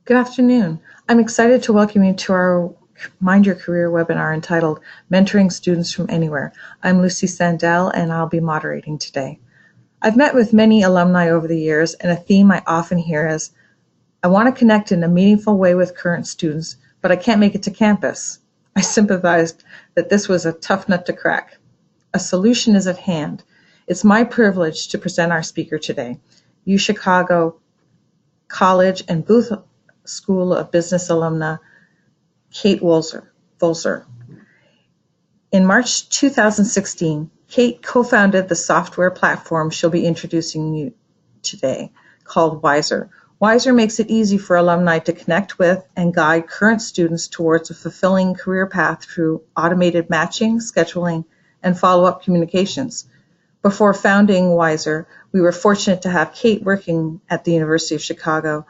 Good afternoon. I'm excited to welcome you to our Mind Your Career webinar entitled Mentoring Students from Anywhere. I'm Lucy Sandell and I'll be moderating today. I've met with many alumni over the years, and a theme I often hear is, I want to connect in a meaningful way with current students, but I can't make it to campus. I sympathized that this was a tough nut to crack. A solution is at hand. It's my privilege to present our speaker today, UChicago College and Booth School of Business alumna Kate Volzer. In March 2016, Kate co-founded the software platform she'll be introducing you today, called Wisr. Wisr makes it easy for alumni to connect with and guide current students towards a fulfilling career path through automated matching, scheduling, and follow-up communications. Before founding Wisr, we were fortunate to have Kate working at the University of Chicago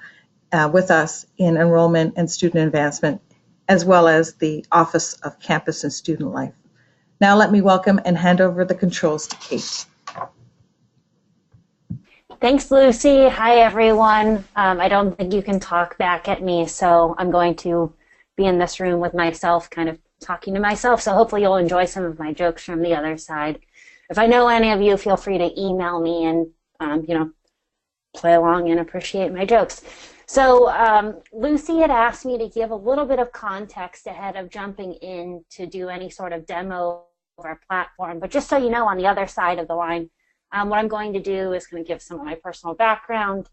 with us in enrollment and student advancement, as well as the Office of Campus and Student Life. Now let me welcome and hand over the controls to Kate. Thanks, Lucy. Hi, everyone. I don't think you can talk back at me, so I'm going to be in this room with myself, kind of talking to myself, so hopefully you'll enjoy some of my jokes from the other side. If I know any of you, feel free to email me and, play along and appreciate my jokes. So Lucy had asked me to give a little bit of context ahead of jumping in to do any sort of demo of our platform. But just so you know, on the other side of the line, what I'm going to do is going to give some of my personal background,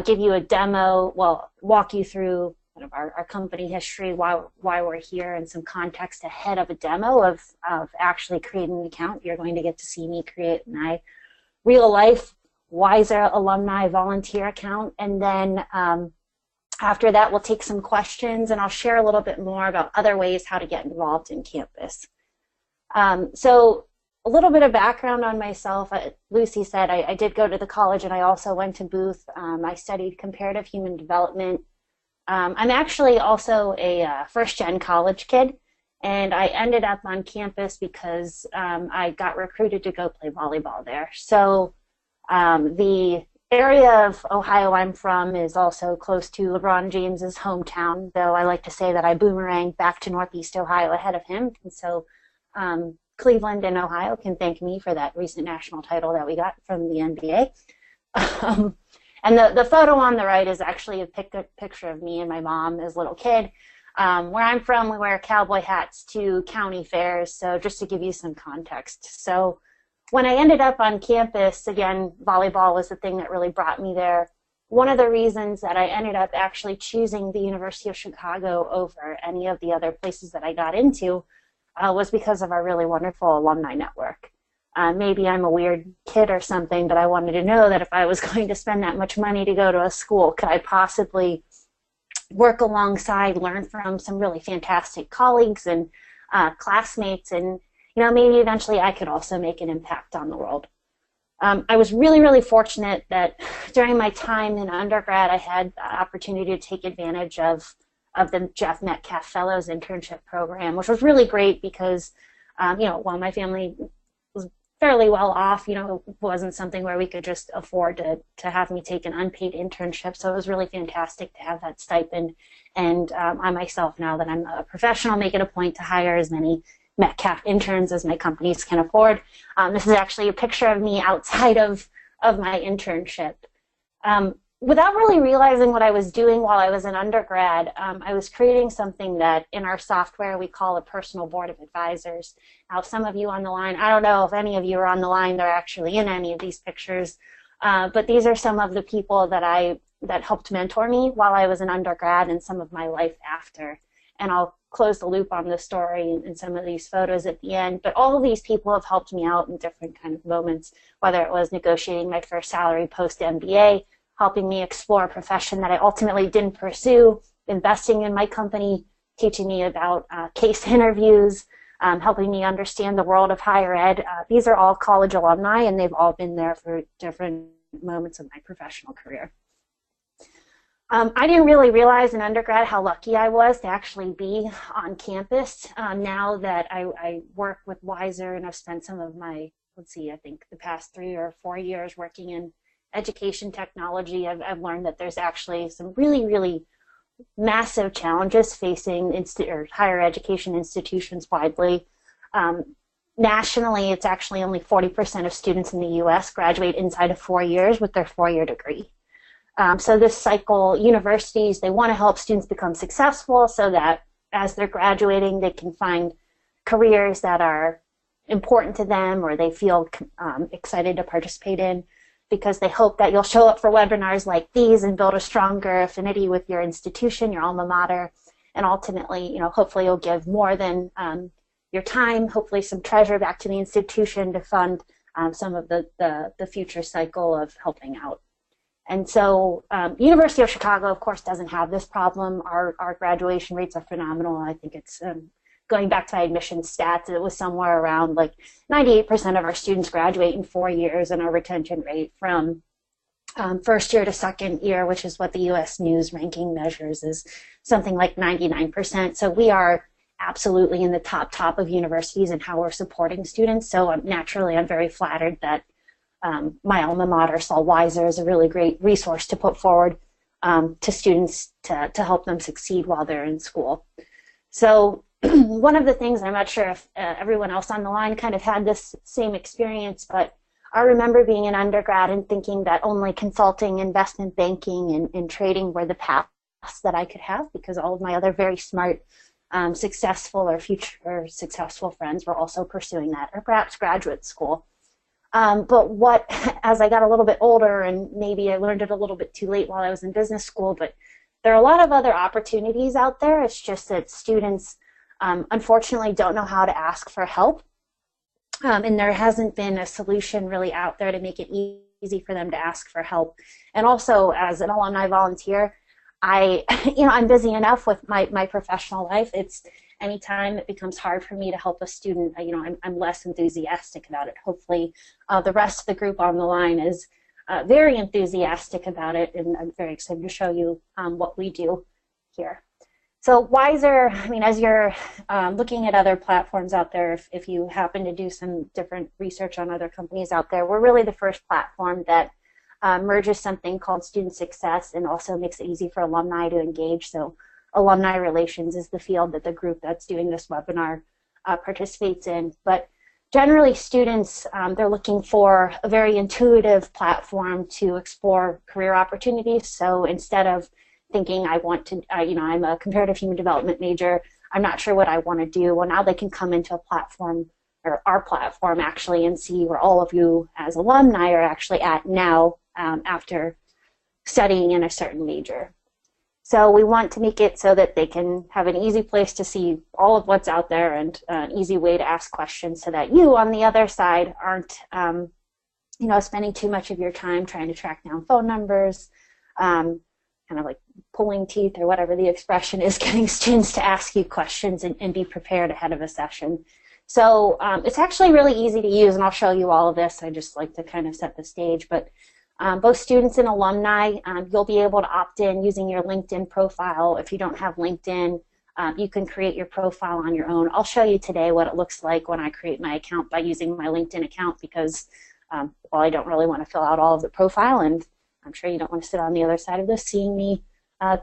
give you a demo, walk you through kind of our company history, why we're here, and some context ahead of a demo of actually creating an account. You're going to get to see me create my real-life Wisr alumni volunteer account, and then after that we'll take some questions and I'll share a little bit more about other ways how to get involved in campus. So a little bit of background on myself. Lucy said I did go to the college and I also went to Booth. I studied comparative human development. I'm actually also a first-gen college kid, and I ended up on campus because I got recruited to go play volleyball there. So the area of Ohio I'm from is also close to LeBron James's hometown, though I like to say that I boomeranged back to Northeast Ohio ahead of him. And so Cleveland and Ohio can thank me for that recent national title that we got from the NBA. And the photo on the right is actually a picture of me and my mom as a little kid. Where I'm from, we wear cowboy hats to county fairs, so just to give you some context. So when I ended up on campus, again, volleyball was the thing that really brought me there. One of the reasons that I ended up actually choosing the University of Chicago over any of the other places that I got into was because of our really wonderful alumni network. Maybe I'm a weird kid or something, but I wanted to know that if I was going to spend that much money to go to a school, could I possibly work alongside, learn from some really fantastic colleagues and classmates, and maybe eventually I could also make an impact on the world. I was really, really fortunate that during my time in undergrad, I had the opportunity to take advantage of the Jeff Metcalf Fellows internship program, which was really great because, while my family was fairly well off, it wasn't something where we could just afford to have me take an unpaid internship. So it was really fantastic to have that stipend. And I myself, now that I'm a professional, make it a point to hire as many Metcalf interns as my companies can afford. This is actually a picture of me outside of my internship. Without really realizing what I was doing while I was an undergrad, I was creating something that in our software we call a personal board of advisors. Now, some of you on the line, I don't know if any of you are on the line, they're actually in any of these pictures, but these are some of the people that helped mentor me while I was an undergrad and some of my life after. And I'll close the loop on the story in some of these photos at the end, but all of these people have helped me out in different kind of moments, whether it was negotiating my first salary post-MBA, helping me explore a profession that I ultimately didn't pursue, investing in my company, teaching me about case interviews, helping me understand the world of higher ed. These are all college alumni, and they've all been there for different moments of my professional career. I didn't really realize in undergrad how lucky I was to actually be on campus. Now that I work with Wisr and I've spent some of my, I think the past 3 or 4 years working in education technology, I've learned that there's actually some really, really massive challenges facing higher education institutions widely. Nationally, it's actually only 40% of students in the US graduate inside of 4 years with their four-year degree. So this cycle, universities, they want to help students become successful so that as they're graduating, they can find careers that are important to them or they feel excited to participate in, because they hope that you'll show up for webinars like these and build a stronger affinity with your institution, your alma mater, and ultimately, hopefully you'll give more than your time, hopefully some treasure back to the institution to fund some of the future cycle of helping out. And so University of Chicago, of course, doesn't have this problem. Our graduation rates are phenomenal. I think it's, going back to my admissions stats, it was somewhere around like 98% of our students graduate in 4 years, and our retention rate from first year to second year, which is what the US News ranking measures, is something like 99%. So we are absolutely in the top of universities and how we're supporting students. So naturally, I'm very flattered that my alma mater saw Wisr as a really great resource to put forward to students to help them succeed while they're in school. So one of the things, I'm not sure if everyone else on the line kind of had this same experience, but I remember being an undergrad and thinking that only consulting, investment banking, and trading were the paths that I could have, because all of my other very smart, successful or future successful friends were also pursuing that, or perhaps graduate school. But as I got a little bit older, and maybe I learned it a little bit too late while I was in business school, but there are a lot of other opportunities out there. It's just that students, unfortunately, don't know how to ask for help. And there hasn't been a solution really out there to make it easy for them to ask for help. And also, as an alumni volunteer, I'm busy enough with my professional life. It's anytime it becomes hard for me to help a student, I'm less enthusiastic about it. Hopefully, the rest of the group on the line is very enthusiastic about it, and I'm very excited to show you what we do here. So Wisr, as you're looking at other platforms out there, if you happen to do some different research on other companies out there, we're really the first platform that merges something called student success and also makes it easy for alumni to engage. So alumni relations is the field that the group that's doing this webinar participates in. But generally, students, they're looking for a very intuitive platform to explore career opportunities. So instead of thinking I'm a comparative human development major, I'm not sure what I want to do, well, now they can come into a platform, or our platform actually, and see where all of you as alumni are actually at now after studying in a certain major. So we want to make it so that they can have an easy place to see all of what's out there, and an easy way to ask questions, so that you on the other side aren't spending too much of your time trying to track down phone numbers, kind of like pulling teeth, or whatever the expression is, getting students to ask you questions and be prepared ahead of a session. So it's actually really easy to use, and I'll show you all of this. I just like to kind of set the stage. But both students and alumni, you'll be able to opt in using your LinkedIn profile. If you don't have LinkedIn, you can create your profile on your own. I'll show you today what it looks like when I create my account by using my LinkedIn account, because I don't really want to fill out all of the profile, and I'm sure you don't want to sit on the other side of this seeing me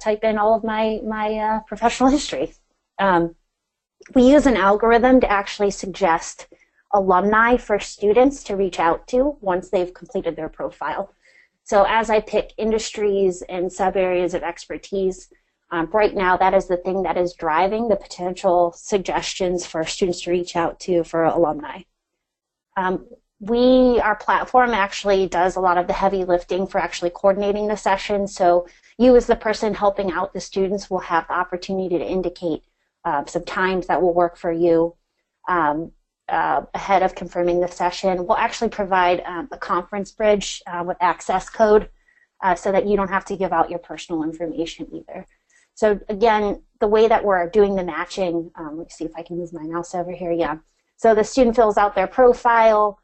type in all of my professional history. We use an algorithm to actually suggest alumni for students to reach out to once they've completed their profile. So as I pick industries and sub-areas of expertise, right now that is the thing that is driving the potential suggestions for students to reach out to for alumni. Our platform actually does a lot of the heavy lifting for actually coordinating the session. So you, as the person helping out the students, will have the opportunity to indicate some times that will work for you ahead of confirming the session. We'll actually provide a conference bridge with access code so that you don't have to give out your personal information either. So again, the way that we're doing the matching, let me see if I can move my mouse over here. Yeah. So the student fills out their profile.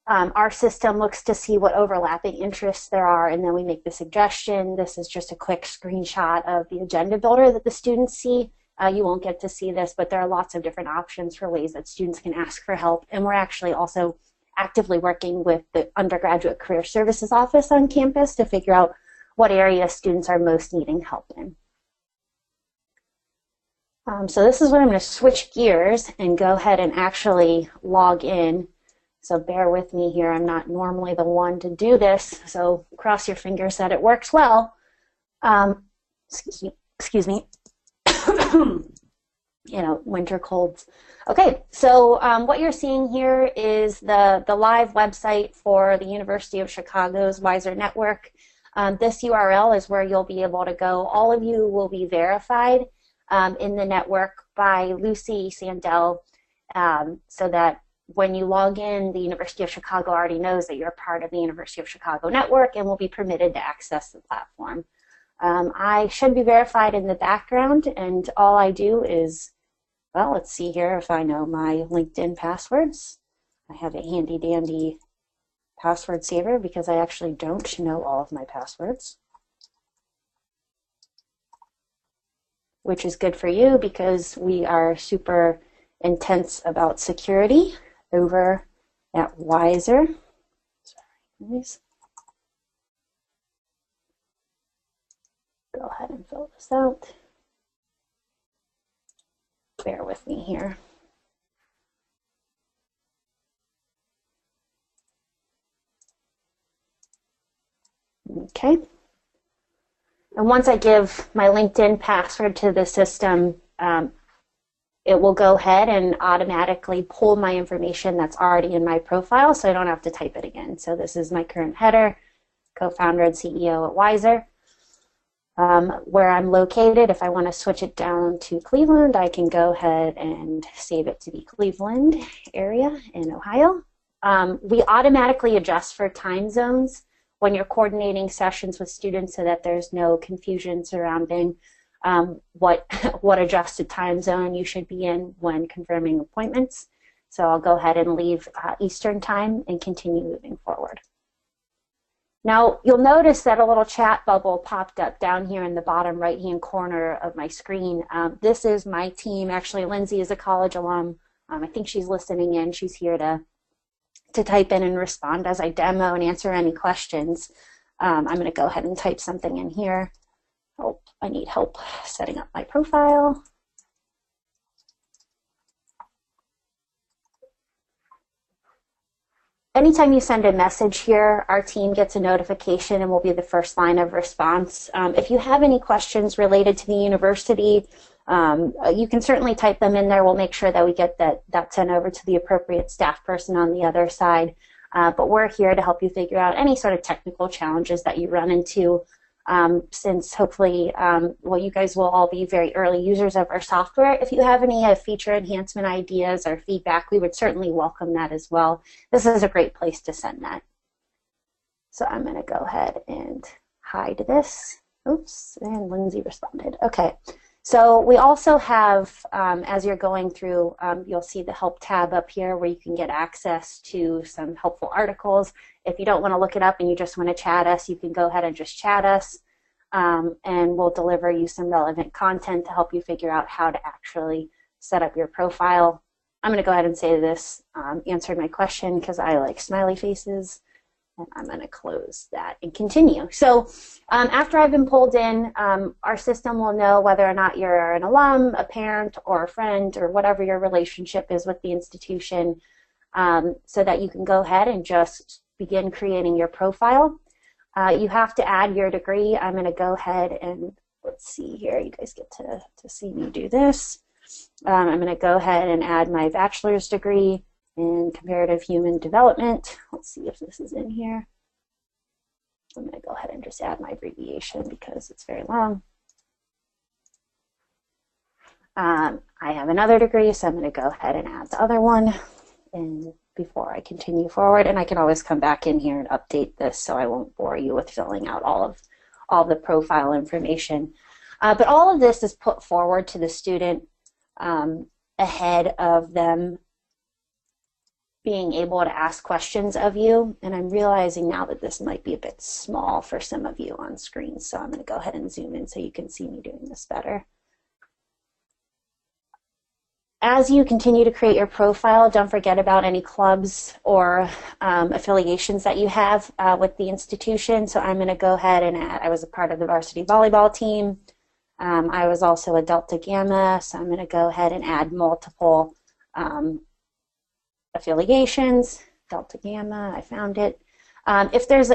Our system looks to see what overlapping interests there are, and then we make the suggestion. This is just a quick screenshot of the agenda builder that the students see. You won't get to see this, but there are lots of different options for ways that students can ask for help. And we're actually also actively working with the Undergraduate Career Services Office on campus to figure out what areas students are most needing help in. So this is where I'm going to switch gears and go ahead and actually log in. So bear with me here. I'm not normally the one to do this, so cross your fingers that it works well. Excuse me. Winter colds. Okay, so what you're seeing here is the live website for the University of Chicago's Wisr network. This URL is where you'll be able to go. All of you will be verified in the network by Lucy Sandell, so that when you log in, the University of Chicago already knows that you're part of the University of Chicago network and will be permitted to access the platform. I should be verified in the background, and all I do is, well, let's see here if I know my LinkedIn passwords. I have a handy dandy password saver because I actually don't know all of my passwords, which is good for you because we are super intense about security over at Wisr. Sorry, go ahead and fill this out. Bear with me here. Okay. And once I give my LinkedIn password to the system, it will go ahead and automatically pull my information that's already in my profile, so I don't have to type it again. So this is my current header, co-founder and CEO at Wisr. Where I'm located, if I want to switch it down to Cleveland, I can go ahead and save it to be Cleveland area in Ohio. We automatically adjust for time zones when you're coordinating sessions with students so that there's no confusion surrounding what adjusted time zone you should be in when confirming appointments. So I'll go ahead and leave Eastern time and continue moving forward. Now, you'll notice that a little chat bubble popped up down here in the bottom right-hand corner of my screen. This is my team. Actually, Lindsay is a college alum. I think she's listening in. She's here to type in and respond as I demo and answer any questions. I'm going to go ahead and type something in here. Oh, I need help setting up my profile. Anytime you send a message here, our team gets a notification and will be the first line of response. If you have any questions related to the university, you can certainly type them in there. We'll make sure that we get that sent over to the appropriate staff person on the other side. But we're here to help you figure out any sort of technical challenges that you run into, since hopefully, well, you guys will all be very early users of our software. If you have any feature enhancement ideas or feedback, we would certainly welcome that as well. This is a great place to send that. So I'm going to go ahead and hide this. Oops, and Lindsay responded. Okay. So we also have, as you're going through, you'll see the help tab up here where you can get access to some helpful articles. If you don't want to look it up and you just want to chat us, you can go ahead and just chat us, and we'll deliver you some relevant content to help you figure out how to actually set up your profile. I'm going to go ahead and say this answered my question because I like smiley faces. And I'm going to close that and continue. So after I've been pulled in, our system will know whether or not you're an alum, a parent, or a friend, or whatever your relationship is with the institution, so that you can go ahead and just begin creating your profile. You have to add your degree. I'm going to go ahead and, let's see here. You guys get to see me do this. I'm going to go ahead and add my bachelor's degree in comparative human development. Let's see if this is in here. I'm going to go ahead and just add my abbreviation because it's very long. I have another degree, so I'm going to go ahead and add the other one and before I continue forward. And I can always come back in here and update this so I won't bore you with filling out all the profile information. But all of this is put forward to the student ahead of them being able to ask questions of you. And I'm realizing now that this might be a bit small for some of you on screen, so I'm going to go ahead and zoom in so you can see me doing this better. As you continue to create your profile, don't forget about any clubs or affiliations that you have with the institution. So I'm going to go ahead and add, I was a part of the varsity volleyball team. I was also a Delta Gamma, so I'm going to go ahead and add multiple affiliations. Delta Gamma, I found it. If there's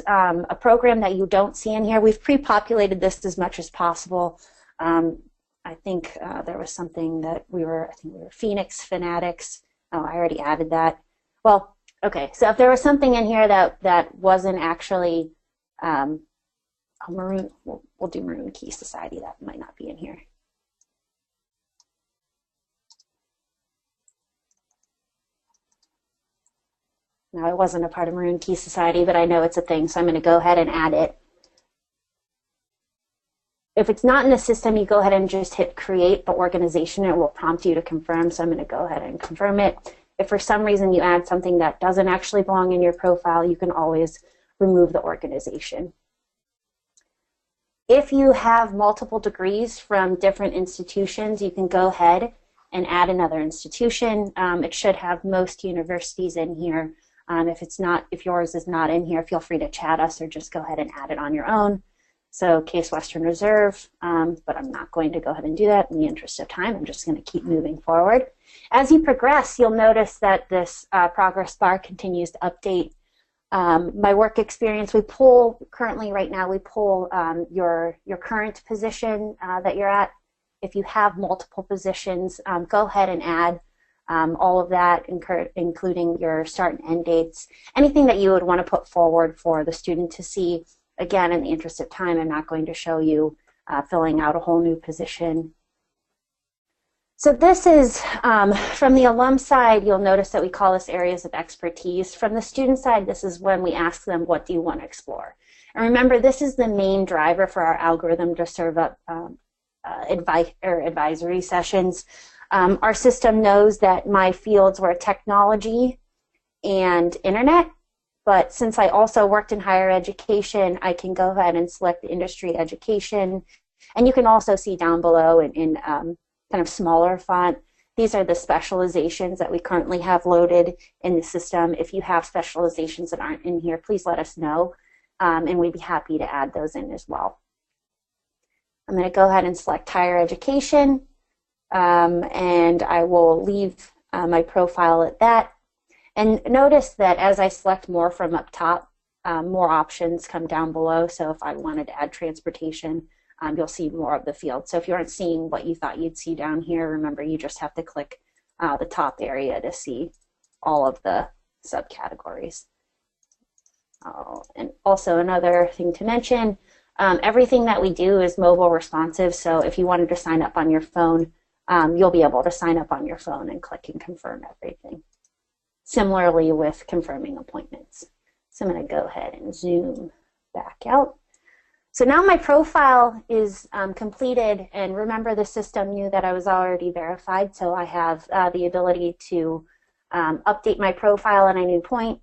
a program that you don't see in here, we've pre-populated this as much as possible. I think there was something that I think we were Phoenix Fanatics. Oh, I already added that. Well, okay, so if there was something in here that wasn't actually Maroon, we'll do Maroon Key Society. That might not be in here. Now, I wasn't a part of Maroon Key Society, but I know it's a thing, so I'm going to go ahead and add it. If it's not in the system, you go ahead and just hit create the organization. It will prompt you to confirm, so I'm going to go ahead and confirm it. If for some reason you add something that doesn't actually belong in your profile, you can always remove the organization. If you have multiple degrees from different institutions, you can go ahead and add another institution. It should have most universities in here. If yours is not in here, feel free to chat us or just go ahead and add it on your own. So Case Western Reserve, but I'm not going to go ahead and do that in the interest of time. I'm just going to keep moving forward. As you progress, you'll notice that this progress bar continues to update. My work experience, we pull your current position that you're at. If you have multiple positions, go ahead and add all of that, including your start and end dates, anything that you would want to put forward for the student to see. Again, in the interest of time, I'm not going to show you filling out a whole new position. So this is, from the alum side, you'll notice that we call this areas of expertise. From the student side, this is when we ask them, what do you want to explore? And remember, this is the main driver for our algorithm to serve up advisory sessions. Our system knows that my fields were technology and internet, but since I also worked in higher education, I can go ahead and select industry education. And you can also see down below in kind of smaller font, these are the specializations that we currently have loaded in the system. If you have specializations that aren't in here, please let us know, and we'd be happy to add those in as well. I'm going to go ahead and select higher education, and I will leave my profile at that. And notice that as I select more from up top, more options come down below. So if I wanted to add transportation, you'll see more of the field. So if you aren't seeing what you thought you'd see down here, remember you just have to click the top area to see all of the subcategories. And also another thing to mention, everything that we do is mobile responsive. So if you wanted to sign up on your phone, you'll be able to sign up on your phone and click and confirm everything. Similarly with confirming appointments. So I'm going to go ahead and zoom back out. So now my profile is completed, and remember the system knew that I was already verified, so I have the ability to update my profile at any point.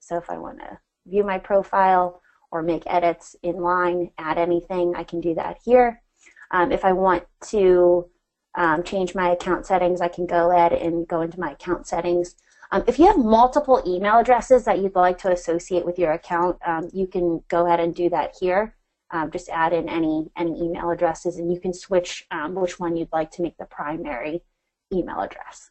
So if I want to view my profile or make edits in line, add anything, I can do that here. If I want to change my account settings, I can go ahead and go into my account settings. If you have multiple email addresses that you'd like to associate with your account, you can go ahead and do that here. Just add in any email addresses, and you can switch which one you'd like to make the primary email address.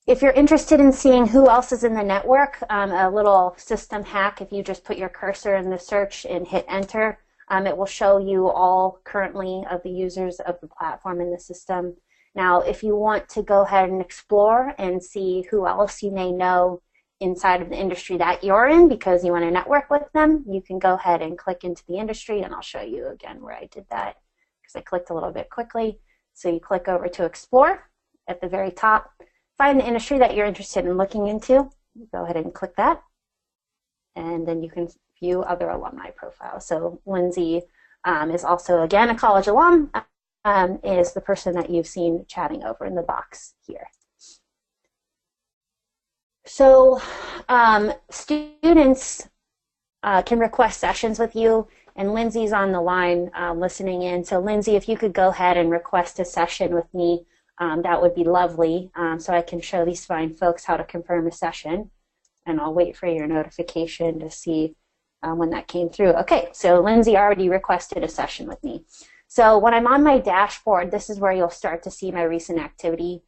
If you're interested in seeing who else is in the network, a little system hack, if you just put your cursor in the search and hit enter, it will show you all currently of the users of the platform in the system. Now, if you want to go ahead and explore and see who else you may know inside of the industry that you're in because you want to network with them, you can go ahead and click into the industry, and I'll show you again where I did that because I clicked a little bit quickly. So you click over to explore at the very top, find the industry that you're interested in looking into, go ahead and click that, and then you can view other alumni profiles. So Lindsay is also, again, a college alum, is the person that you've seen chatting over in the box here. So students can request sessions with you, and Lindsay's on the line listening in. So Lindsay, if you could go ahead and request a session with me, that would be lovely, so I can show these fine folks how to confirm a session. And I'll wait for your notification to see when that came through. Okay, so Lindsay already requested a session with me. So when I'm on my dashboard, this is where you'll start to see my recent activity.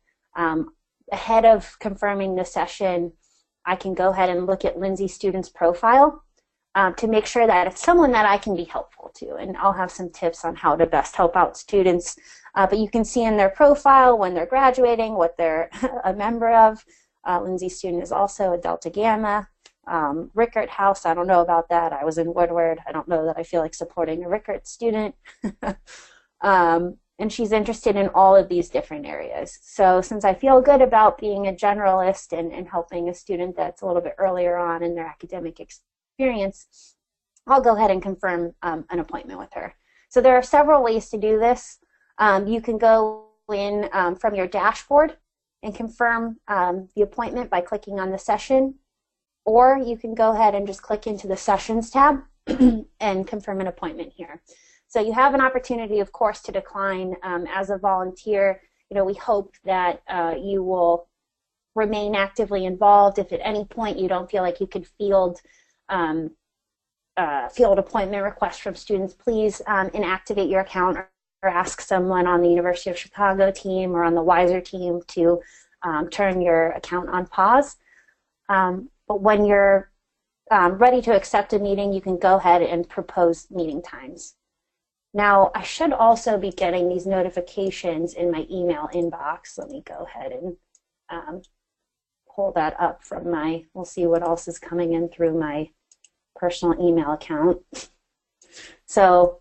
Ahead of confirming the session, I can go ahead and look at Lindsay's student's profile to make sure that it's someone that I can be helpful to. And I'll have some tips on how to best help out students. But you can see in their profile when they're graduating, what they're a member of. Lindsay's student is also a Delta Gamma. Rickert House, I don't know about that. I was in Woodward. I don't know that I feel like supporting a Rickert student. And she's interested in all of these different areas. So since I feel good about being a generalist and helping a student that's a little bit earlier on in their academic experience, I'll go ahead and confirm an appointment with her. So there are several ways to do this. You can go in from your dashboard and confirm the appointment by clicking on the session, or you can go ahead and just click into the Sessions tab and confirm an appointment here. So you have an opportunity, of course, to decline as a volunteer. You know, we hope that you will remain actively involved. If at any point you don't feel like you could field appointment requests from students, please inactivate your account or ask someone on the University of Chicago team or on the Wisr team to turn your account on pause. But when you're ready to accept a meeting, you can go ahead and propose meeting times. Now, I should also be getting these notifications in my email inbox. Let me go ahead and pull that up from we'll see what else is coming in through my personal email account. So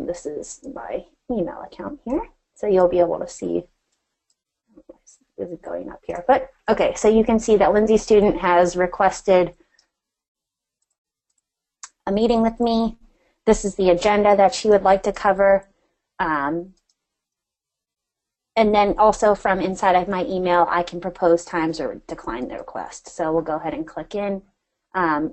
this is my email account here. So you'll be able to see, is it going up here? But okay, so you can see that Lindsay's student has requested a meeting with me. This is the agenda that she would like to cover. And then also from inside of my email, I can propose times or decline the request. So we'll go ahead and click in. The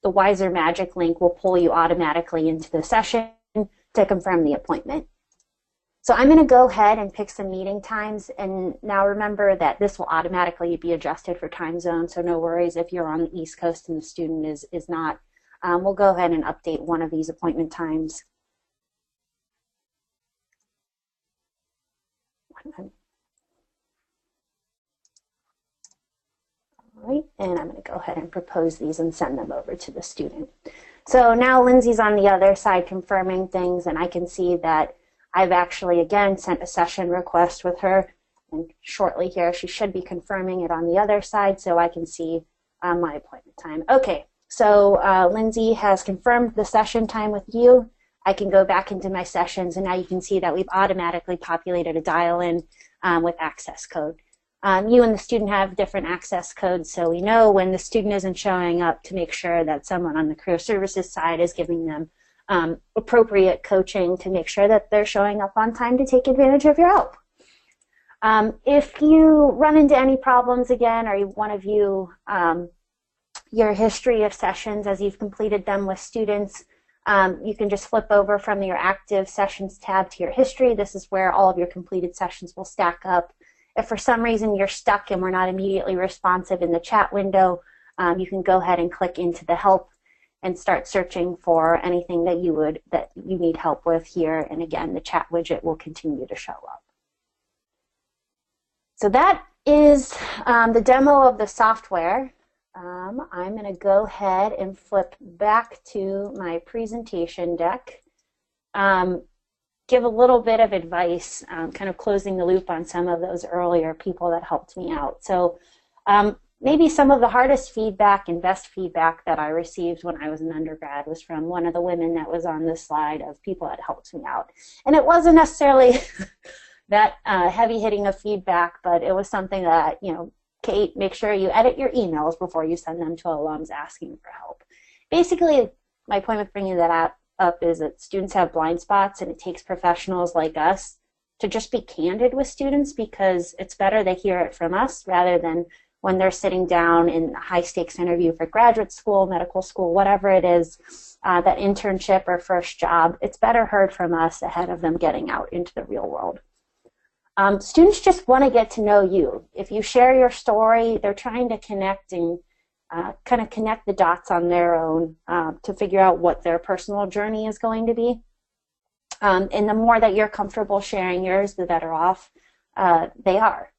Wisr Magic link will pull you automatically into the session to confirm the appointment. So I'm going to go ahead and pick some meeting times. And now remember that this will automatically be adjusted for time zone. So no worries if you're on the East Coast and the student is not. We'll go ahead and update one of these appointment times. All right, and I'm going to go ahead and propose these and send them over to the student. So now Lindsay's on the other side confirming things, and I can see that I've actually, again, sent a session request with her. And shortly here, she should be confirming it on the other side so I can see my appointment time. Okay. So Lindsay has confirmed the session time with you. I can go back into my sessions, and now you can see that we've automatically populated a dial-in with access code. You and the student have different access codes, so we know when the student isn't showing up to make sure that someone on the career services side is giving them appropriate coaching to make sure that they're showing up on time to take advantage of your help. If you run into any problems again, or you want to view your history of sessions as you've completed them with students, you can just flip over from your active sessions tab to your history. This is where all of your completed sessions will stack up. If for some reason you're stuck and we're not immediately responsive in the chat window, you can go ahead and click into the help and start searching for anything that you need help with here. And again, the chat widget will continue to show up. So that is the demo of the software. I'm going to go ahead and flip back to my presentation deck, give a little bit of advice, kind of closing the loop on some of those earlier people that helped me out. So maybe some of the hardest feedback and best feedback that I received when I was an undergrad was from one of the women that was on this slide of people that helped me out. And it wasn't necessarily that heavy hitting of feedback, but it was something that, you know, Kate, make sure you edit your emails before you send them to alums asking for help. Basically, my point with bringing that up is that students have blind spots, and it takes professionals like us to just be candid with students, because it's better they hear it from us rather than when they're sitting down in a high-stakes interview for graduate school, medical school, whatever it is, that internship or first job. It's better heard from us ahead of them getting out into the real world. Students just want to get to know you. If you share your story, they're trying to connect and kind of connect the dots on their own to figure out what their personal journey is going to be. And the more that you're comfortable sharing yours, the better off they are.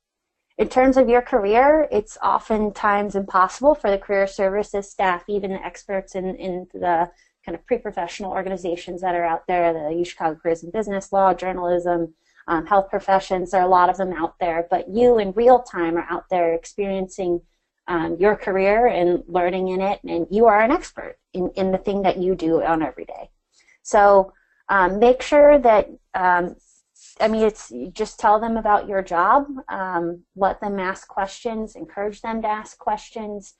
In terms of your career, it's oftentimes impossible for the career services staff, even the experts in the kind of pre-professional organizations that are out there, the UChicago Careers in Business, Law, Journalism, health professions. There are a lot of them out there, but you in real time are out there experiencing your career and learning in it, and you are an expert in the thing that you do on every day. So make sure that it's just tell them about your job, let them ask questions, encourage them to ask questions,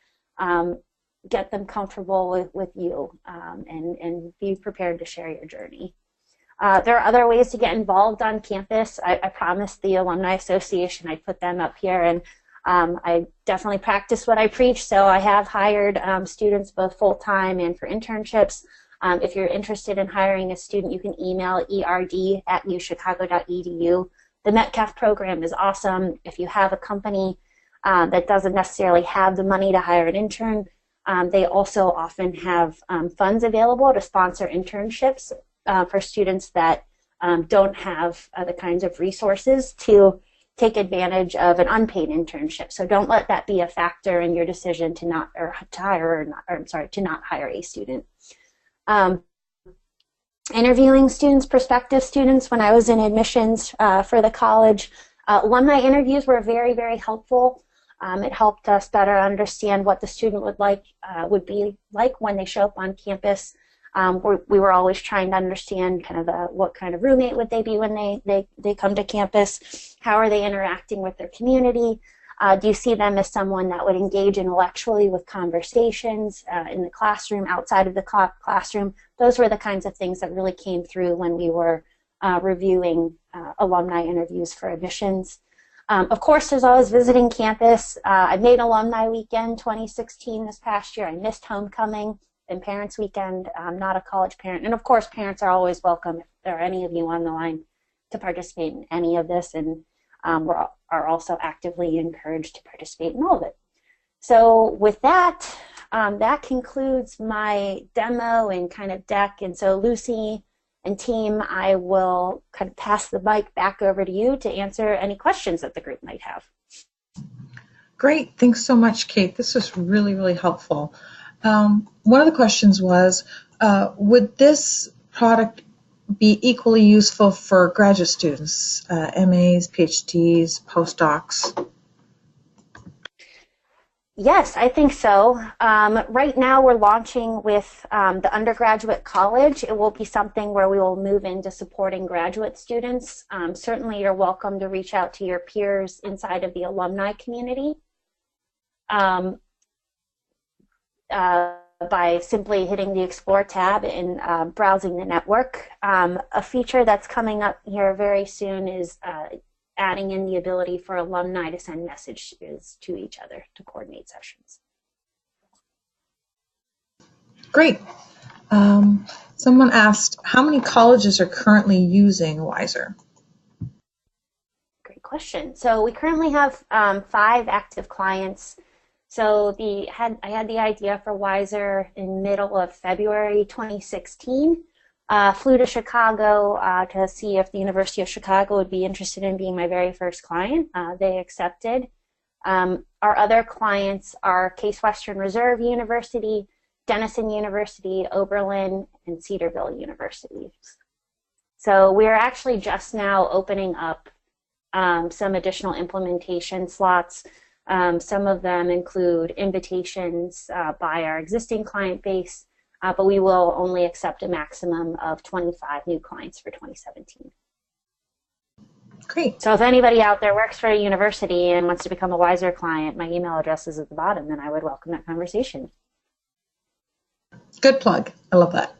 get them comfortable with you, and be prepared to share your journey. There are other ways to get involved on campus. I promised the Alumni Association I'd put them up here, and I definitely practice what I preach, so I have hired students both full-time and for internships. If you're interested in hiring a student, you can email erd@uchicago.edu. The Metcalf program is awesome. If you have a company that doesn't necessarily have the money to hire an intern, they also often have funds available to sponsor internships for students that don't have the kinds of resources to take advantage of an unpaid internship. So don't let that be a factor in your decision to not hire a student. Interviewing students, prospective students, when I was in admissions for the college, alumni interviews were very, very helpful. It helped us better understand what the student would be like when they show up on campus. We were always trying to understand kind of what kind of roommate would they be when they come to campus. How are they interacting with their community? Do you see them as someone that would engage intellectually with conversations in the classroom, outside of the classroom? Those were the kinds of things that really came through when we were reviewing alumni interviews for admissions. Of course, there's always visiting campus. I made Alumni Weekend 2016 this past year. I missed homecoming and Parents Weekend. I'm not a college parent. And of course, parents are always welcome if there are any of you on the line to participate in any of this. And are also actively encouraged to participate in all of it. So with that, that concludes my demo and kind of deck. And so Lucy and team, I will kind of pass the mic back over to you to answer any questions that the group might have. Great. Thanks so much, Kate. This was really, really helpful. One of the questions was, would this product be equally useful for graduate students, MAs, PhDs, postdocs? Yes, I think so. Right now we're launching with the undergraduate college. It will be something where we will move into supporting graduate students. Certainly you're welcome to reach out to your peers inside of the alumni community by simply hitting the Explore tab and browsing the network. A feature that's coming up here very soon is adding in the ability for alumni to send messages to each other to coordinate sessions. Great. Someone asked, how many colleges are currently using Wisr? Great question. So we currently have 5 active clients. So I had the idea for Wisr in middle of February 2016. Flew to Chicago to see if the University of Chicago would be interested in being my very first client. They accepted. Our other clients are Case Western Reserve University, Denison University, Oberlin, and Cedarville University. So we're actually just now opening up some additional implementation slots. Some of them include invitations by our existing client base, but we will only accept a maximum of 25 new clients for 2017. Great. So if anybody out there works for a university and wants to become a Wisr client, my email address is at the bottom, and I would welcome that conversation. Good plug. I love that.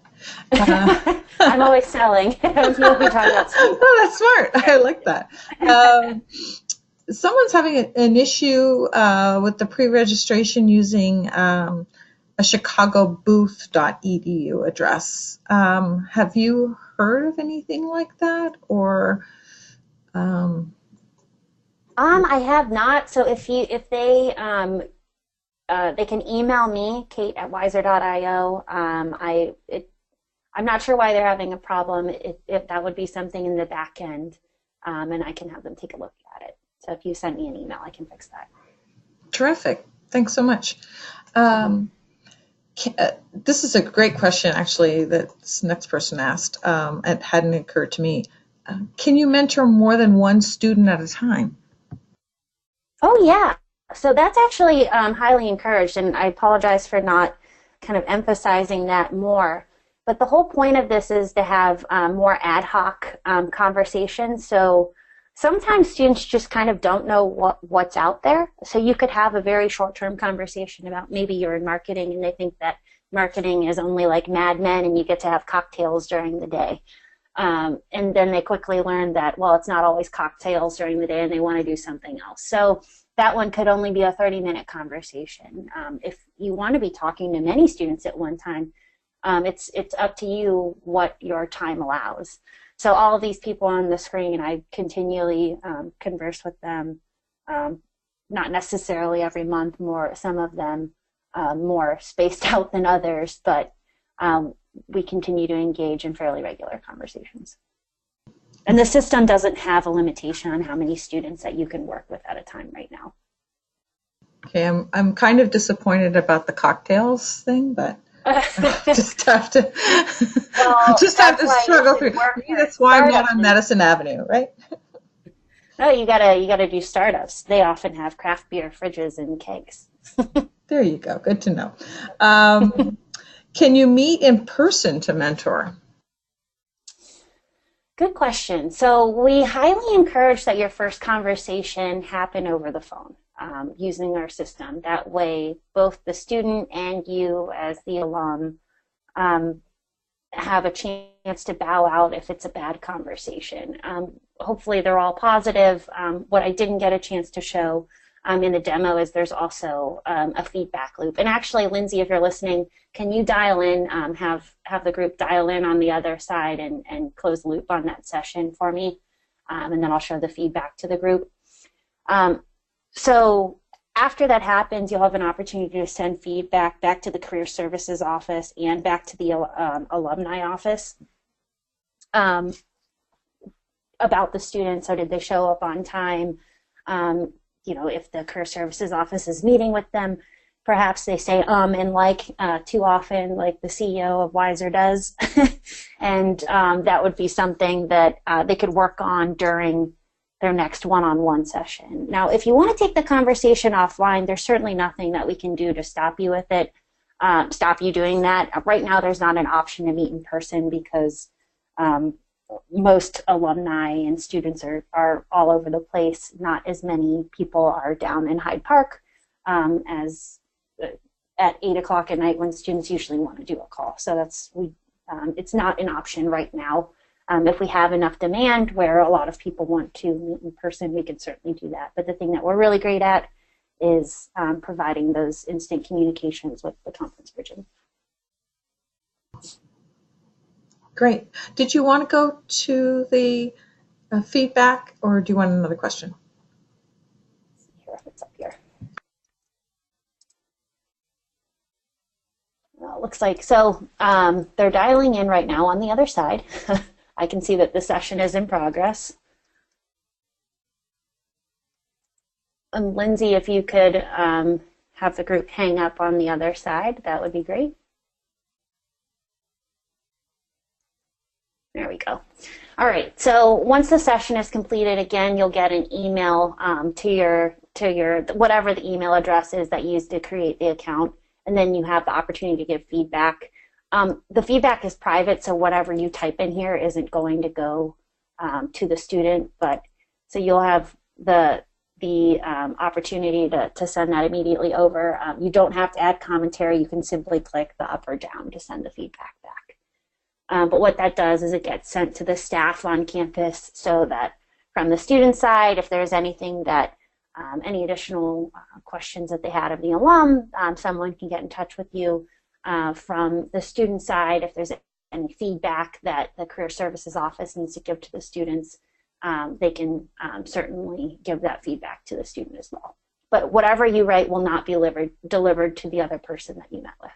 I'm always selling. You'll be talking about oh, that's smart. I like that. Someone's having an issue with the pre-registration using a chicagobooth.edu address. Have you heard of anything like that, or? I have not. So if they they can email me, kate@wisr.io. I'm not sure why they're having a problem. If that would be something in the back end, and I can have them take a look at it. So if you send me an email, I can fix that. Terrific. Thanks so much. This is a great question, actually, that this next person asked. It hadn't occurred to me. Can you mentor more than one student at a time? Oh, yeah. So that's actually highly encouraged, and I apologize for not kind of emphasizing that more. But the whole point of this is to have more ad hoc conversations. So sometimes students just kind of don't know what's out there. So you could have a very short-term conversation about maybe you're in marketing and they think that marketing is only like Mad Men and you get to have cocktails during the day. And then they quickly learn that, well, it's not always cocktails during the day and they want to do something else. So that one could only be a 30-minute conversation. If you want to be talking to many students at one time, it's up to you what your time allows. So all of these people on the screen, I continually converse with them, not necessarily every month, some of them more spaced out than others, but we continue to engage in fairly regular conversations. And the system doesn't have a limitation on how many students that you can work with at a time right now. Okay, I'm kind of disappointed about the cocktails thing, but just have to struggle through. That's why I'm not on Madison Avenue, right? No, you gotta do startups. They often have craft beer fridges and kegs. There you go. Good to know. Can you meet in person to mentor? Good question. So we highly encourage that your first conversation happen over the phone using our system. That way, both the student and you as the alum have a chance to bow out if it's a bad conversation. Hopefully they're all positive. What I didn't get a chance to show in the demo is there's also a feedback loop. And actually, Lindsay, if you're listening, can you dial in, have the group dial in on the other side and close the loop on that session for me? And then I'll show the feedback to the group. So after that happens, you'll have an opportunity to send feedback back to the Career Services office and back to the Alumni office about the students. So did they show up on time? If the Career Services office is meeting with them, perhaps they say and like too often, like the CEO of Wisr does. And that would be something that they could work on during their next one-on-one session. Now, if you want to take the conversation offline, there's certainly nothing that we can do to stop you with it, stop you doing that. Right now, there's not an option to meet in person because most alumni and students are all over the place. Not as many people are down in Hyde Park as at 8 o'clock at night when students usually want to do a call. So it's not an option right now. If we have enough demand where a lot of people want to meet in person, we can certainly do that. But the thing that we're really great at is providing those instant communications with the conference bridging. Great. Did you want to go to the feedback, or do you want another question? Let's see here if it's up here. Well, looks like so. They're dialing in right now on the other side. I can see that the session is in progress. And Lindsay, if you could have the group hang up on the other side, that would be great. There we go. All right, so once the session is completed, again, you'll get an email to your whatever the email address is that you used to create the account, and then you have the opportunity to give feedback. The feedback is private, so whatever you type in here isn't going to go to the student, but so you'll have the opportunity to send that immediately over. You don't have to add commentary. You can simply click the up or down to send the feedback back. But what that does is it gets sent to the staff on campus so that from the student side, if there's anything that any additional questions that they had of the alum, someone can get in touch with you. From the student side, if there's any feedback that the Career Services office needs to give to the students, they can certainly give that feedback to the student as well. but whatever you write will not be delivered to the other person that you met with.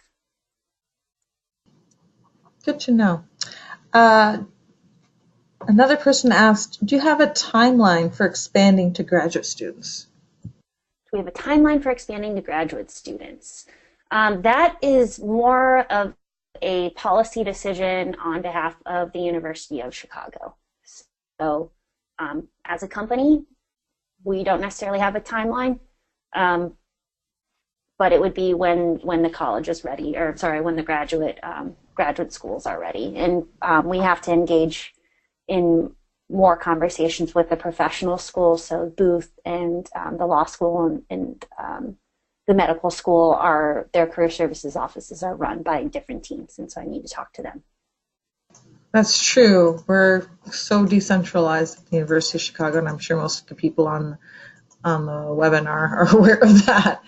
Good to know. Another person asked, do you have a timeline for expanding to graduate students? We have a timeline for expanding to graduate students. That is more of a policy decision on behalf of the University of Chicago. So as a company, we don't necessarily have a timeline, but it would be when the college is ready, or sorry, when the graduate schools are ready. And we have to engage in more conversations with the professional schools. So Booth and the law school and the medical school, their career services offices are run by different teams, and so I need to talk to them. That's true. We're so decentralized at the University of Chicago, and I'm sure most of the people on the webinar are aware of that.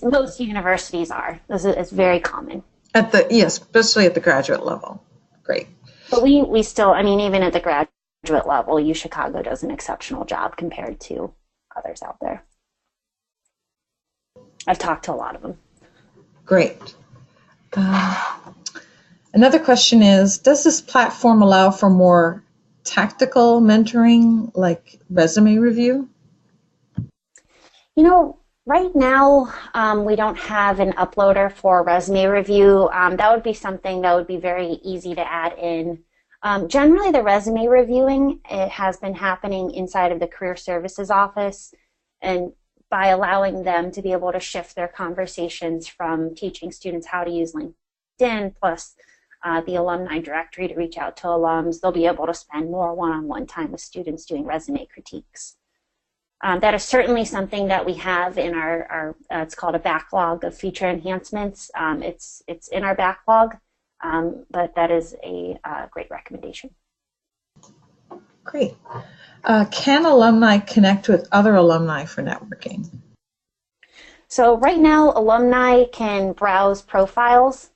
Most universities are. It's very common. Yes, especially at the graduate level. Great. But we still, I mean, even at the graduate level, UChicago does an exceptional job compared to others out there. I've talked to a lot of them. Great. Another question is, does this platform allow for more tactical mentoring, like resume review? You know, right now, we don't have an uploader for resume review. That would be something that would be very easy to add in. Generally, the resume reviewing, it has been happening inside of the career services office, and by allowing them to be able to shift their conversations from teaching students how to use LinkedIn plus the alumni directory to reach out to alums, they'll be able to spend more one-on-one time with students doing resume critiques. That is certainly something that we have in our it's called a backlog of feature enhancements. It's in our backlog, but that is a great recommendation. Great. Can alumni connect with other alumni for networking? So right now, alumni can browse profiles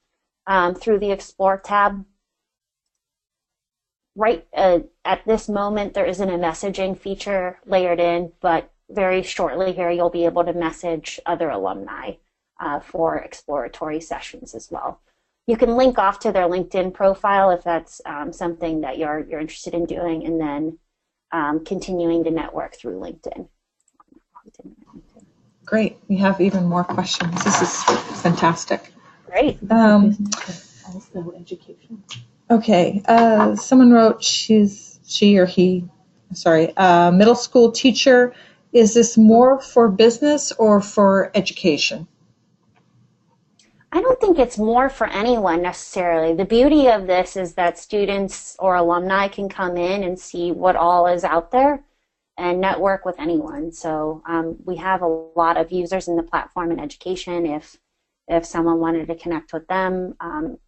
through the Explore tab. Right at this moment, there isn't a messaging feature layered in, but very shortly here, you'll be able to message other alumni for exploratory sessions as well. You can link off to their LinkedIn profile if that's something that you're interested in doing, and then continuing to network through LinkedIn. Great. We have even more questions. This is fantastic. Great. Also education. Okay. Someone wrote middle school teacher. Is this more for business or for education? I don't think it's more for anyone necessarily. The beauty of this is that students or alumni can come in and see what all is out there and network with anyone. So we have a lot of users in the platform in education. If someone wanted to connect with them,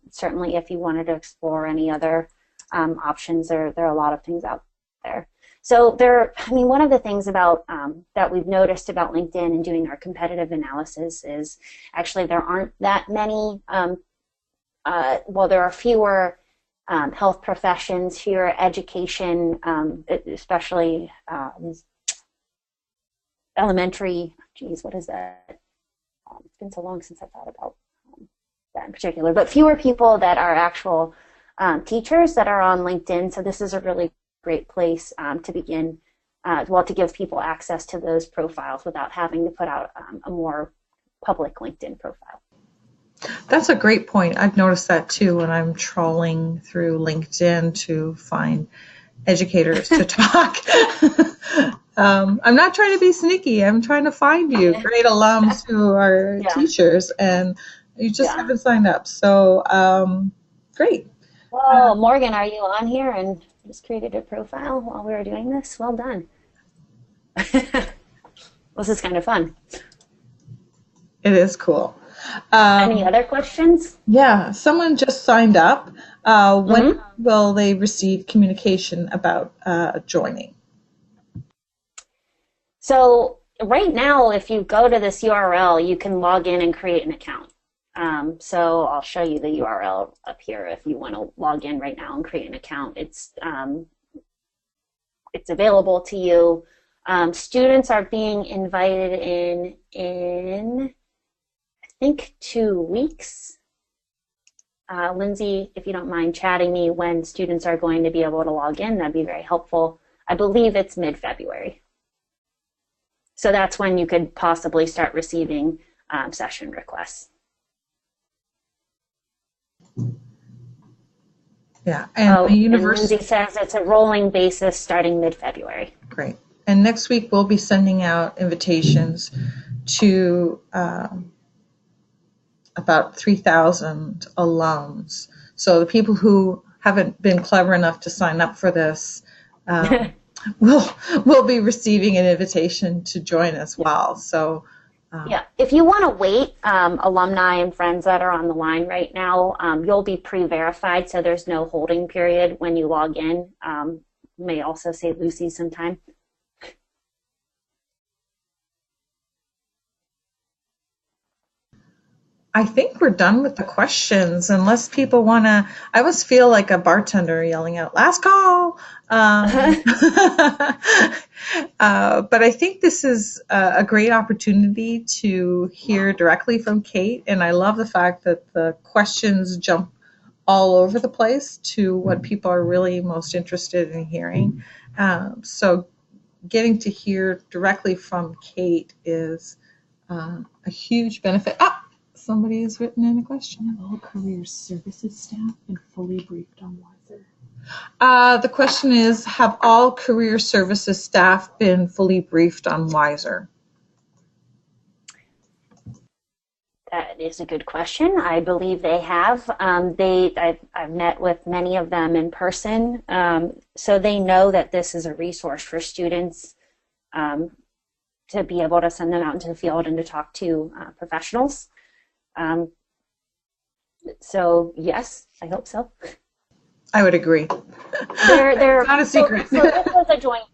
certainly if you wanted to explore any other options, there are a lot of things out there. So one of the things about that we've noticed about LinkedIn and doing our competitive analysis is actually there aren't that many, there are fewer health professions, fewer education, especially elementary, what is that? It's been so long since I thought about that in particular, but fewer people that are actual teachers that are on LinkedIn. So this is a really great place to begin, to give people access to those profiles without having to put out a more public LinkedIn profile. That's a great point. I've noticed that too when I'm trawling through LinkedIn to find educators to talk. I'm not trying to be sneaky. I'm trying to find you, great alums who are teachers, and you just haven't signed up. So great. Well, Morgan, are you on here and just created a profile while we were doing this? Well done. This is kind of fun. It is cool. Any other questions? Yeah, someone just signed up. When will they receive communication about joining? So right now, if you go to this URL, you can log in and create an account. So I'll show you the URL up here if you want to log in right now and create an account. It's available to you. Students are being invited in I think 2 weeks. Lindsay, if you don't mind chatting me when students are going to be able to log in, that'd be very helpful. I believe it's mid-February. So that's when you could possibly start receiving session requests. Yeah, and the university. And Lindsay says it's a rolling basis starting mid-February. Great. And next week we'll be sending out invitations to about 3,000 alums. So the people who haven't been clever enough to sign up for this will be receiving an invitation to join as well. So yeah, if you want to wait, alumni and friends that are on the line right now, you'll be pre-verified, so there's no holding period when you log in. May also save Lucy some time. I think we're done with the questions, unless people want to. I always feel like a bartender yelling out, last call. But I think this is a great opportunity to hear directly from Kate, and I love the fact that the questions jump all over the place to what people are really most interested in hearing. So getting to hear directly from Kate is a huge benefit. Somebody has written in a question. Have all career services staff been fully briefed on Wisr? The question is, have all career services staff been fully briefed on Wisr? That is a good question. I believe they have. I've met with many of them in person, so they know that this is a resource for students to be able to send them out into the field and to talk to professionals. So yes, I hope so. I would agree. They're not a secret. So this was a joint.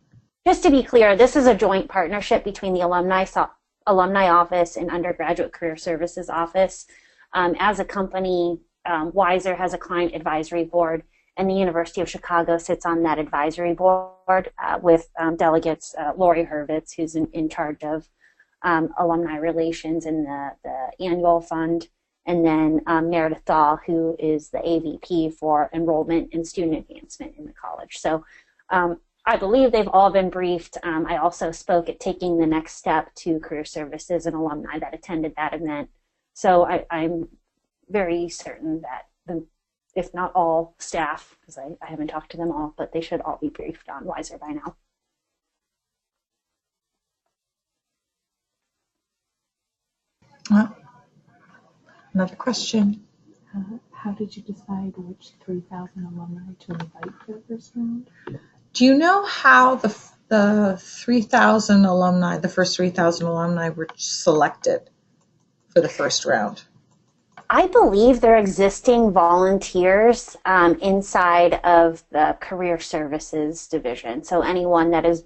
Just to be clear, this is a joint partnership between the alumni office and undergraduate career services office. As a company, Wisr has a client advisory board, and the University of Chicago sits on that advisory board with delegates Lori Hurwitz, who's in charge of alumni relations in the annual fund, and then Meredith Dahl, who is the AVP for enrollment and student advancement in the college. So I believe they've all been briefed. I also spoke at Taking the Next Step to career services and alumni that attended that event. So I'm very certain that if not all staff, because I haven't talked to them all, but they should all be briefed on Wisr by now. Another question. How did you decide which 3,000 alumni to invite for the first round? Do you know how the 3,000 alumni, the first 3,000 alumni were selected for the first round? I believe they're existing volunteers inside of the career services division. So anyone that has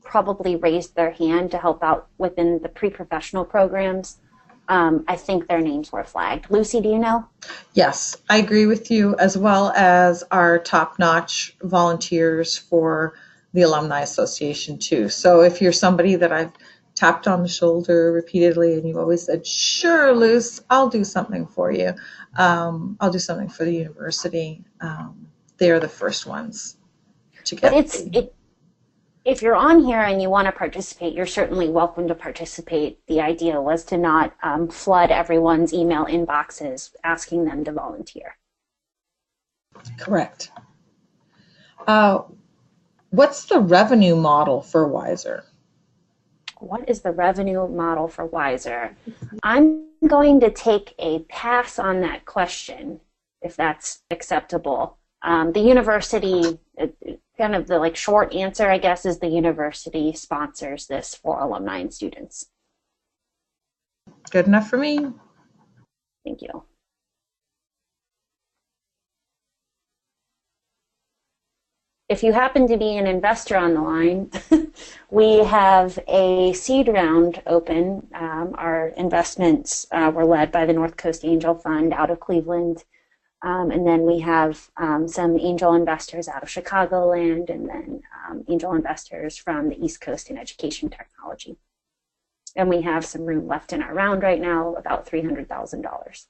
probably raised their hand to help out within the pre-professional programs, I think their names were flagged. Lucy, do you know? Yes, I agree with you, as well as our top-notch volunteers for the Alumni Association too. So if you're somebody that I've tapped on the shoulder repeatedly and you always said, sure, Luce, I'll do something for you. I'll do something for the university. They're the first ones to get. But if you're on here and you want to participate, you're certainly welcome to participate. The idea was to not flood everyone's email inboxes asking them to volunteer. Correct. What's the revenue model for Wisr? What is the revenue model for Wisr? I'm going to take a pass on that question, if that's acceptable. The university, kind of the short answer, I guess, is the university sponsors this for alumni and students. Good enough for me. Thank you. If you happen to be an investor on the line, we have a seed round open. Our investments were led by the North Coast Angel Fund out of Cleveland. And then we have some angel investors out of Chicagoland, and then angel investors from the East Coast in education technology. And we have some room left in our round right now, about $300,000.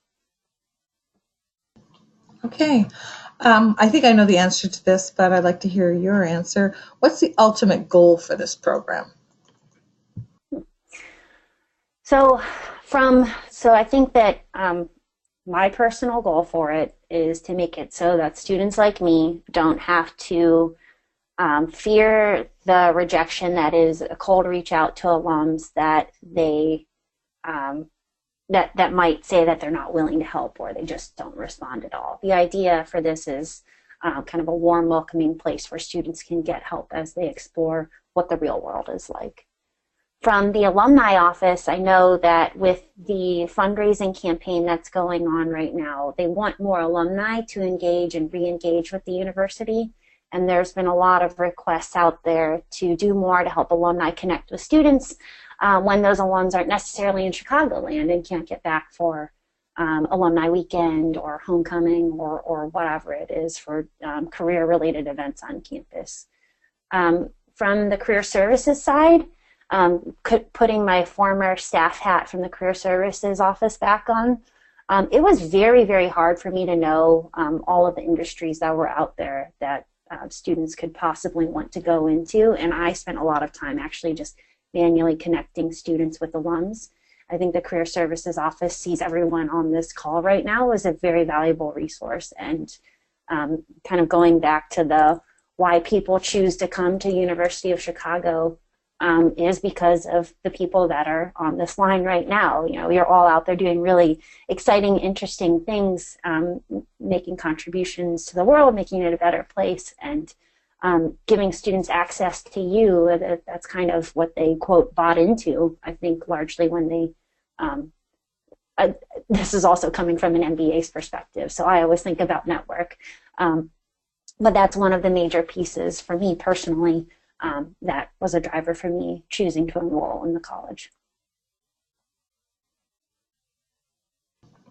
Okay. I think I know the answer to this, but I'd like to hear your answer. What's the ultimate goal for this program? So I think that my personal goal for it is to make it so that students like me don't have to fear the rejection that is a cold reach out to alums that they that might say that they're not willing to help or they just don't respond at all. The idea for this is kind of a warm, welcoming place where students can get help as they explore what the real world is like. From the alumni office, I know that with the fundraising campaign that's going on right now, they want more alumni to engage and re-engage with the university. And there's been a lot of requests out there to do more to help alumni connect with students when those alums aren't necessarily in Chicagoland and can't get back for alumni weekend or homecoming or whatever it is for career-related events on campus. From the career services side, putting my former staff hat from the career services office back on, it was very, very hard for me to know all of the industries that were out there that students could possibly want to go into. And I spent a lot of time actually just manually connecting students with alums. I think the career services office sees everyone on this call right now as a very valuable resource. And kind of going back to the why people choose to come to University of Chicago is because of the people that are on this line right now. You know, you're all out there doing really exciting, interesting things, making contributions to the world, making it a better place, and giving students access to you. That's kind of what they, quote, bought into, I think, largely when they, this is also coming from an MBA's perspective, so I always think about network. But that's one of the major pieces for me personally that was a driver for me choosing to enroll in the college.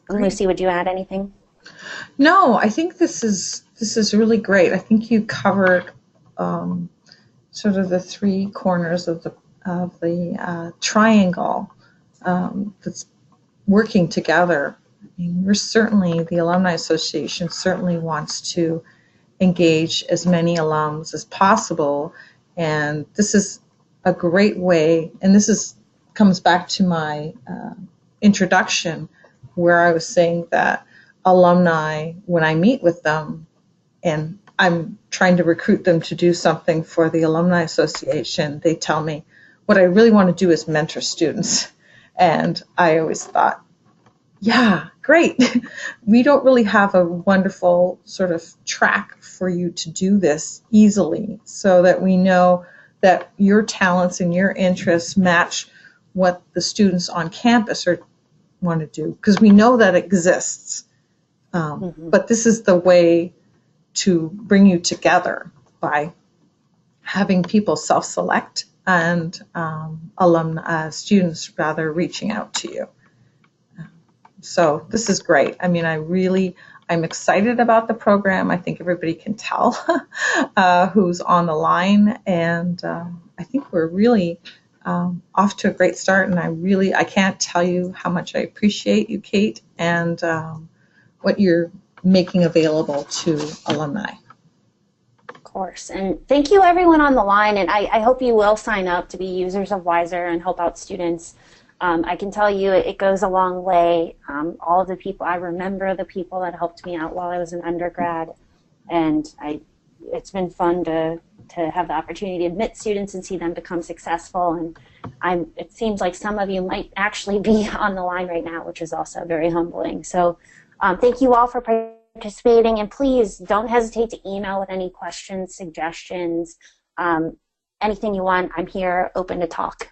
Lucy, would you add anything? No, I think this is really great. I think you covered sort of the three corners of the triangle that's working together. I mean, the Alumni Association certainly wants to engage as many alums as possible. And this is a great way, and comes back to my introduction where I was saying that alumni, when I meet with them and I'm trying to recruit them to do something for the Alumni Association, they tell me, what I really want to do is mentor students. And I always thought, yeah, great. We don't really have a wonderful sort of track for you to do this easily so that we know that your talents and your interests match what the students on campus want to do, because we know that exists. But this is the way to bring you together by having people self-select and students rather reaching out to you. So this is great. I mean, I'm excited about the program. I think everybody can tell who's on the line, and I think we're really off to a great start. And I can't tell you how much I appreciate you, Kate, and what you're making available to alumni. Of course. And thank you everyone on the line. And I hope you will sign up to be users of Wisr and help out students. I can tell you it goes a long way. All of the people, I remember the people that helped me out while I was an undergrad. And it's been fun to have the opportunity to admit students and see them become successful. And it seems like some of you might actually be on the line right now, which is also very humbling. So thank you all for participating, and please don't hesitate to email with any questions, suggestions, anything you want. I'm here, open to talk.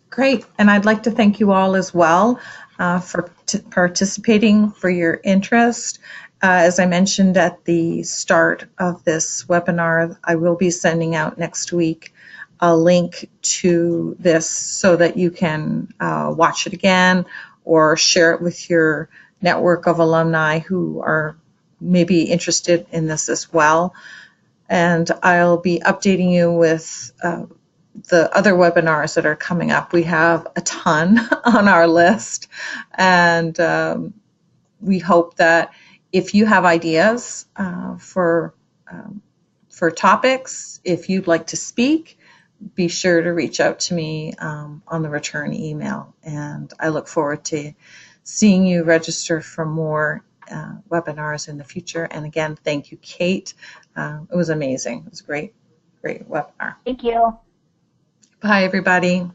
Great, and I'd like to thank you all as well for participating, for your interest. As I mentioned at the start of this webinar, I will be sending out next week a link to this so that you can watch it again or share it with your network of alumni who are maybe interested in this as well. And I'll be updating you with the other webinars that are coming up. We have a ton on our list, and we hope that if you have ideas for topics, if you'd like to speak, be sure to reach out to me on the return email. And I look forward to seeing you register for more webinars in the future. And again, thank you, Kate. It was amazing. It was a great webinar. Thank you. Bye, everybody.